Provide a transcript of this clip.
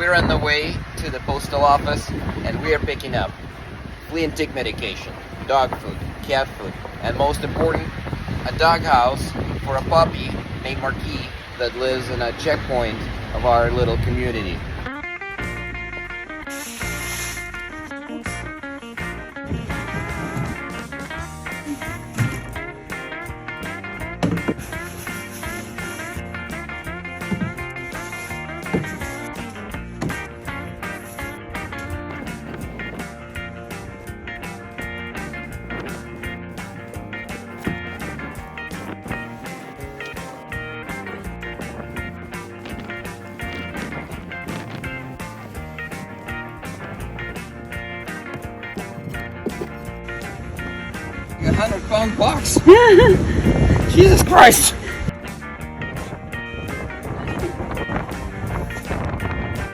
we're on the way to the postal office and we are picking up flea and tick medication, dog food, cat food, and most important, a dog house for a puppy named Marquis that lives in a checkpoint of our little community. A 100-pound box. Jesus Christ!